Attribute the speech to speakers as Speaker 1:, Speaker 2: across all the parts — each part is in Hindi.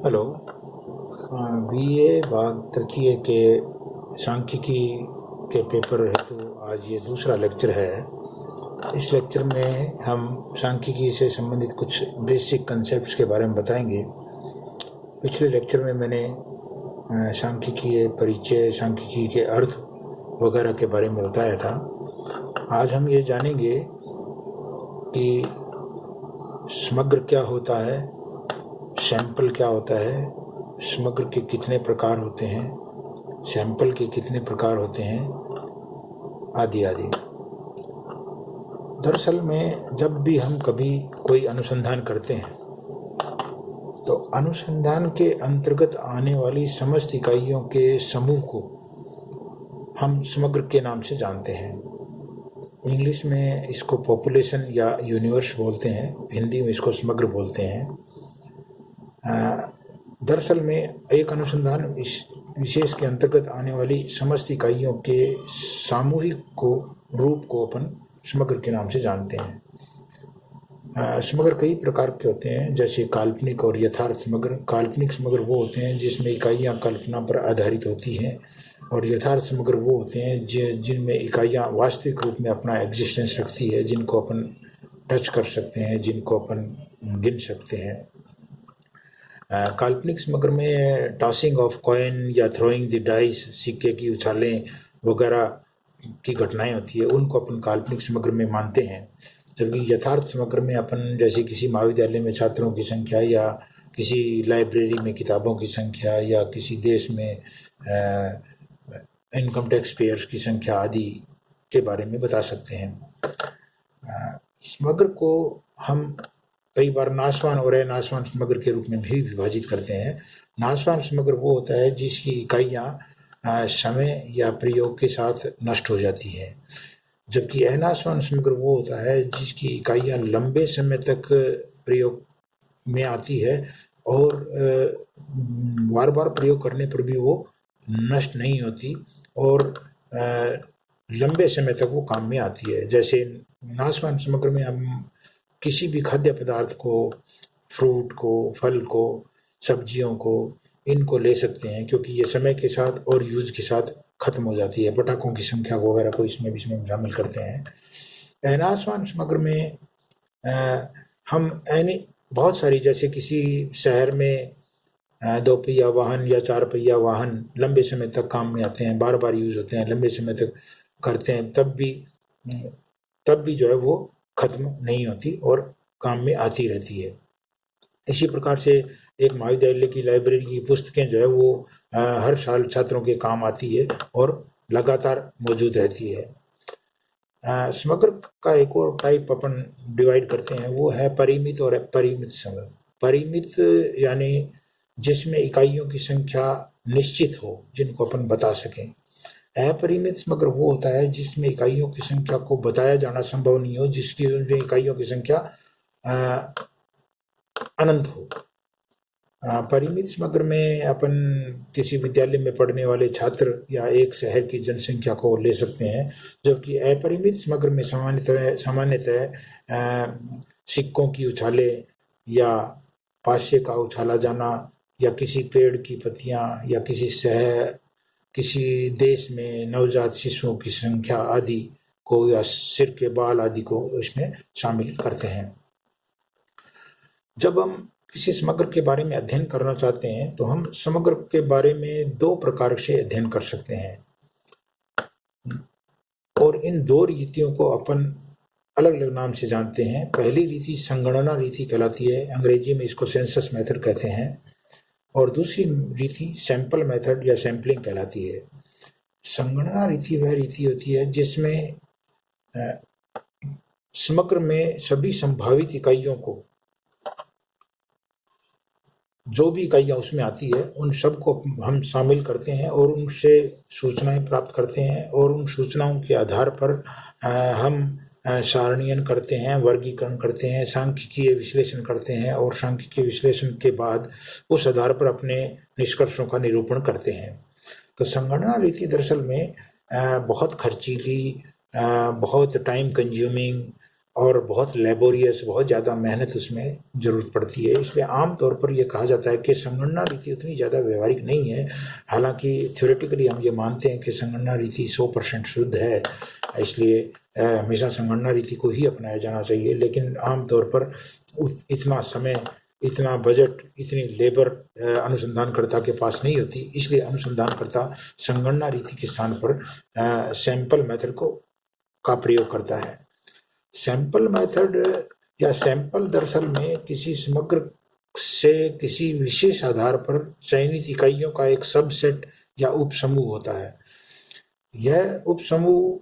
Speaker 1: हेलो। बीए भाग तृतीय के सांख्यिकी के पेपर हेतु आज ये दूसरा लेक्चर है। इस लेक्चर में हम सांख्यिकी से संबंधित कुछ बेसिक कंसेप्ट्स के बारे में बताएंगे। पिछले लेक्चर में मैंने सांख्यिकी परिचय, सांख्यिकी के अर्थ वगैरह के बारे में बताया था। आज हम ये जानेंगे कि समग्र क्या होता है, सैंपल क्या होता है, समग्र के कितने प्रकार होते हैं, सैंपल के कितने प्रकार होते हैं, आदि आदि। दरअसल में जब भी हम कभी कोई अनुसंधान करते हैं तो अनुसंधान के अंतर्गत आने वाली समस्त इकाइयों के समूह को हम समग्र के नाम से जानते हैं। इंग्लिश में इसको पॉपुलेशन या यूनिवर्स बोलते हैं, हिंदी में इसको समग्र बोलते हैं। दरअसल में एक अनुसंधान विशेष के अंतर्गत आने वाली समस्त इकाइयों के सामूहिक रूप को अपन समग्र के नाम से जानते हैं। समग्र कई प्रकार के होते हैं, जैसे काल्पनिक और यथार्थ समग्र। काल्पनिक समग्र वो होते हैं जिसमें इकाइयाँ कल्पना पर आधारित होती हैं, और यथार्थ समग्र वो होते हैं जिनमें इकाइयाँ वास्तविक रूप में अपना एग्जिस्टेंस रखती है, जिनको अपन टच कर सकते हैं, जिनको अपन गिन सकते हैं। काल्पनिक समग्र में टॉसिंग ऑफ कॉइन या थ्रोइंग द डाइस, सिक्के की उछालें वगैरह की घटनाएं होती है, उनको अपन काल्पनिक समग्र में मानते हैं। जबकि यथार्थ समग्र में अपन जैसे किसी महाविद्यालय में छात्रों की संख्या, या किसी लाइब्रेरी में किताबों की संख्या, या किसी देश में इनकम टैक्स पेयर्स की संख्या आदि के बारे में बता सकते हैं। समग्र को हम कई बार नाशवान और अनाशवान समग्र के रूप में भी विभाजित करते हैं। नाशवान समग्र वो होता है जिसकी इकाइयाँ समय या प्रयोग के साथ नष्ट हो जाती है, जबकि अनाशवान समग्र वो होता है जिसकी इकाइयाँ लंबे समय तक प्रयोग में आती है और बार बार प्रयोग करने पर भी वो नष्ट नहीं होती और लंबे समय तक वो काम में आती है। जैसे नाशवान समग्र में हम किसी भी खाद्य पदार्थ को, फ्रूट को, फल को, सब्जियों को, इनको ले सकते हैं क्योंकि ये समय के साथ और यूज के साथ खत्म हो जाती है। पटाखों की संख्या वगैरह को इसमें भी शामिल करते हैं। अनाशवान समग्र में हम बहुत सारी, जैसे किसी शहर में 2 पहिया वाहन या 4 पहिया वाहन लंबे समय तक काम में आते हैं, बार बार यूज होते हैं, लंबे समय तक करते हैं, तब भी जो है वो खत्म नहीं होती और काम में आती रहती है। इसी प्रकार से एक महाविद्यालय की लाइब्रेरी की पुस्तकें जो है वो हर साल छात्रों के काम आती है और लगातार मौजूद रहती है। समग्र का एक और टाइप अपन डिवाइड करते हैं, वो है परिमित और अपरिमित समग्र। परिमित यानी जिसमें इकाइयों की संख्या निश्चित हो, जिनको अपन बता सकें। अपरिमित समग्र वो होता है जिसमें इकाइयों की संख्या को बताया जाना संभव नहीं हो, जिसकी इकाइयों की संख्या अनंत हो। परिमित समग्र में अपन किसी विद्यालय में पढ़ने वाले छात्र या एक शहर की जनसंख्या को ले सकते हैं, जबकि अपरिमित समग्र में सामान्यतः सिक्कों की उछालें या पासे का उछाला जाना, या किसी पेड़ की पत्तियां, या किसी देश में नवजात शिशुओं की संख्या आदि को, या सिर के बाल आदि को इसमें शामिल करते हैं। जब हम किसी समग्र के बारे में अध्ययन करना चाहते हैं तो हम समग्र के बारे में 2 प्रकार से अध्ययन कर सकते हैं, और इन 2 रीतियों को अपन अलग अलग नाम से जानते हैं। पहली रीति संगणना रीति कहलाती है, अंग्रेजी में इसको सेंसस मेथड कहते हैं, और दूसरी रीति सैंपल मेथड या सैंपलिंग कहलाती है। संगणना रीति वह रीति होती है जिसमें समग्र में सभी संभावित इकाइयों को, जो भी इकाइयाँ उसमें आती है, उन सब को हम शामिल करते हैं और उनसे सूचनाएं प्राप्त करते हैं, और उन सूचनाओं के आधार पर हम सारणीयन करते हैं, वर्गीकरण करते हैं, सांख्यिकीय विश्लेषण करते हैं, और सांख्यिकीय विश्लेषण के बाद उस आधार पर अपने निष्कर्षों का निरूपण करते हैं। तो संगणना रीति दरअसल में बहुत खर्चीली, बहुत टाइम कंज्यूमिंग और बहुत लेबोरियस, बहुत ज़्यादा मेहनत उसमें ज़रूरत पड़ती है। इसलिए आम तौर पर यह कहा जाता है कि संगणना रीति उतनी ज़्यादा व्यवहारिक नहीं है। हालांकि थ्योरेटिकली हम ये मानते हैं कि संगणना रीति 100% शुद्ध है, इसलिए हमेशा संगणना रीति को ही अपनाया जाना चाहिए। लेकिन आम तौर पर इतना समय, इतना बजट, इतनी लेबर अनुसंधानकर्ता के पास नहीं होती, इसलिए अनुसंधानकर्ता संगणना रीति के स्थान पर सैंपल मेथड का प्रयोग करता है। सैंपल मेथड या सैंपल दरअसल में किसी समग्र से किसी विशेष आधार पर चयनित इकाइयों का एक सबसेट या उपसमूह होता है। यह उपसमूह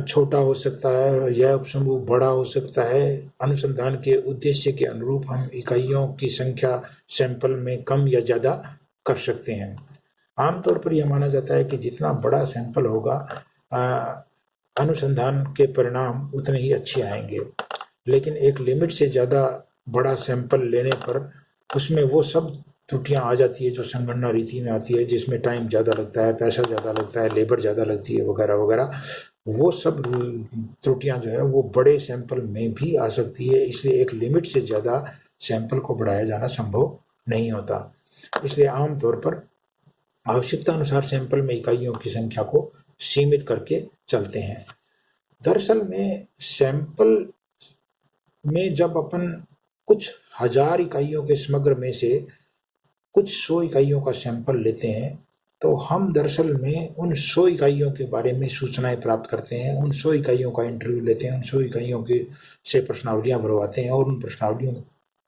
Speaker 1: छोटा हो सकता है, यह उपसमूह बड़ा हो सकता है। अनुसंधान के उद्देश्य के अनुरूप हम इकाइयों की संख्या सैंपल में कम या ज़्यादा कर सकते हैं। आमतौर पर यह माना जाता है कि जितना बड़ा सैंपल होगा, अनुसंधान के परिणाम उतने ही अच्छे आएंगे। लेकिन एक लिमिट से ज़्यादा बड़ा सैंपल लेने पर उसमें वो सब त्रुटियां आ जाती है जो संगणना रीति में आती है, जिसमें टाइम ज़्यादा लगता है, पैसा ज़्यादा लगता है, लेबर ज़्यादा लगती है, वगैरह वगैरह। वो सब त्रुटियां जो है वो बड़े सैंपल में भी आ सकती है। इसलिए एक लिमिट से ज़्यादा सैंपल को बढ़ाया जाना संभव नहीं होता। इसलिए आमतौर पर आवश्यकता अनुसार सैंपल में इकाइयों की संख्या को सीमित करके चलते हैं। दरअसल में सैंपल में जब अपन कुछ हजार इकाइयों के समग्र में से कुछ 100 इकाइयों का सैंपल लेते हैं, तो हम दरअसल में उन 100 इकाइयों के बारे में सूचनाएं प्राप्त करते हैं, उन 100 इकाइयों का इंटरव्यू लेते हैं, उन 100 इकाइयों के से प्रश्नावलियां भरवाते हैं, और उन प्रश्नावलियों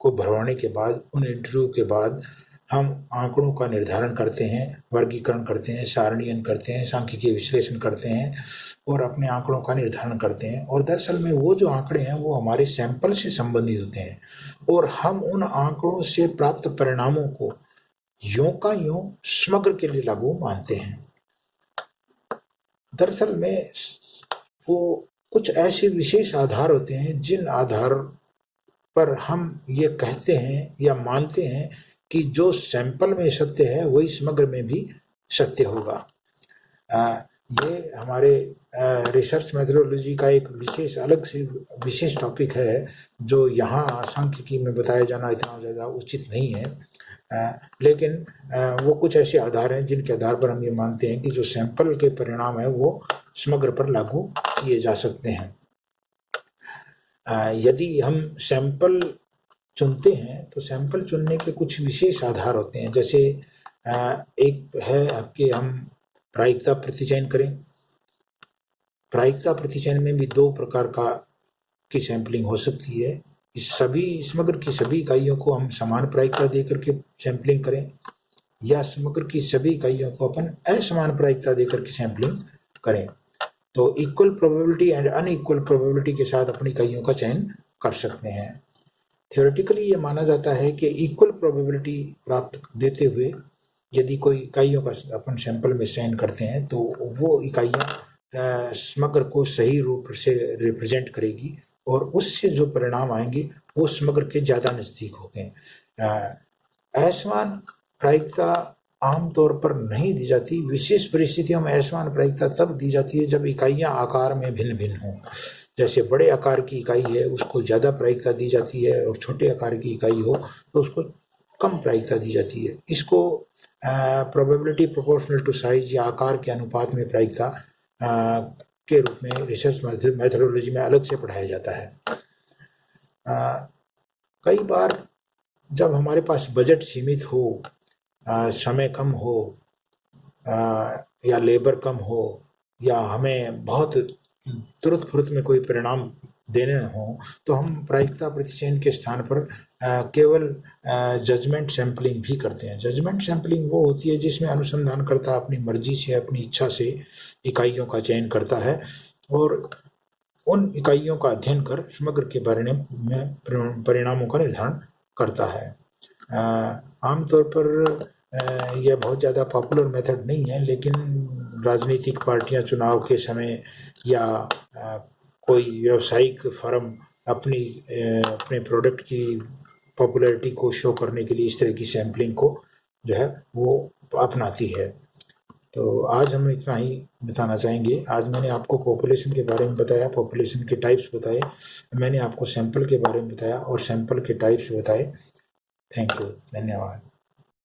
Speaker 1: को भरवाने के बाद, उन इंटरव्यू के बाद हम आंकड़ों का निर्धारण करते हैं, वर्गीकरण करते हैं, सारणीयन करते हैं, सांख्यिकीय विश्लेषण करते हैं और अपने आंकड़ों का निर्धारण करते हैं। और दरअसल में वो जो आंकड़े हैं वो हमारे सैंपल से संबंधित होते हैं, और हम उन आंकड़ों से प्राप्त परिणामों को यों का यों समग्र के लिए लागू मानते हैं। दरअसल में वो कुछ ऐसे विशेष आधार होते हैं जिन आधार पर हम ये कहते हैं या मानते हैं कि जो सैंपल में सत्य है वही समग्र में भी सत्य होगा। ये हमारे रिसर्च मेथोडोलॉजी का एक विशेष, अलग से विशेष टॉपिक है, जो यहाँ सांख्यिकी में बताया जाना इतना ज़्यादा उचित नहीं है। लेकिन वो कुछ ऐसे आधार हैं जिनके आधार पर हम ये मानते हैं कि जो सैंपल के परिणाम है वो समग्र पर लागू किए जा सकते हैं। यदि हम सैंपल चुनते हैं तो सैंपल चुनने के कुछ विशेष आधार होते हैं। जैसे एक है कि हम प्रायिकता प्रतिचयन करें। प्रायिकता प्रतिचयन में भी 2 प्रकार की सैंपलिंग हो सकती है। सभी समग्र की सभी इकाइयों को हम समान प्रायिकता देकर के सैंपलिंग करें, या समग्र की सभी इकाइयों को अपन असमान प्रायिकता देकर के सैंपलिंग करें। तो equal probability and unequal probability के साथ अपनी इकाइयों का चयन कर सकते हैं। थ्योरेटिकली ये माना जाता है कि इक्वल प्रोबेबिलिटी प्राप्त देते हुए यदि कोई इकाइयों का अपन सैंपल में चयन करते हैं तो वो इकाइयाँ समग्र को सही रूप से रिप्रेजेंट करेगी, और उससे जो परिणाम आएंगे वो समग्र के ज़्यादा नज़दीक होंगे। असमान प्रायिकता आमतौर पर नहीं दी जाती। विशेष परिस्थितियों में असमान प्रायिकता तब दी जाती है जब इकाइयाँ आकार में भिन्न भिन्न हों। जैसे बड़े आकार की इकाई है उसको ज़्यादा प्रायिकता दी जाती है, और छोटे आकार की इकाई हो तो उसको कम प्रायिकता दी जाती है। इसको प्रोबेबिलिटी प्रोपोर्शनल टू साइज या आकार के अनुपात में प्रायिकता के रूप में रिसर्च मेथोडोलॉजी में अलग से पढ़ाया जाता है। कई बार जब हमारे पास बजट सीमित हो, समय कम हो, या लेबर कम हो, या हमें बहुत तुरंत फुरत में कोई परिणाम देने हो, तो हम प्रायिकता प्रतिचयन के स्थान पर केवल जजमेंट सैंपलिंग भी करते हैं। जजमेंट सैंपलिंग वो होती है जिसमें अनुसंधानकर्ता अपनी मर्जी से, अपनी इच्छा से इकाइयों का चयन करता है और उन इकाइयों का अध्ययन कर समग्र के बारे में परिणामों का निर्धारण करता है। आमतौर पर यह बहुत ज़्यादा पॉपुलर मेथड नहीं है, लेकिन राजनीतिक पार्टियां चुनाव के समय या कोई व्यावसायिक फर्म अपने प्रोडक्ट की पॉपुलैरिटी को शो करने के लिए इस तरह की सैम्पलिंग को जो है वो अपनाती है। तो आज हम इतना ही बताना चाहेंगे। आज मैंने आपको पॉपुलेशन के बारे में बताया, पॉपुलेशन के टाइप्स बताए, मैंने आपको सैंपल के बारे में बताया और सैंपल के टाइप्स बताए। थैंक यू, धन्यवाद।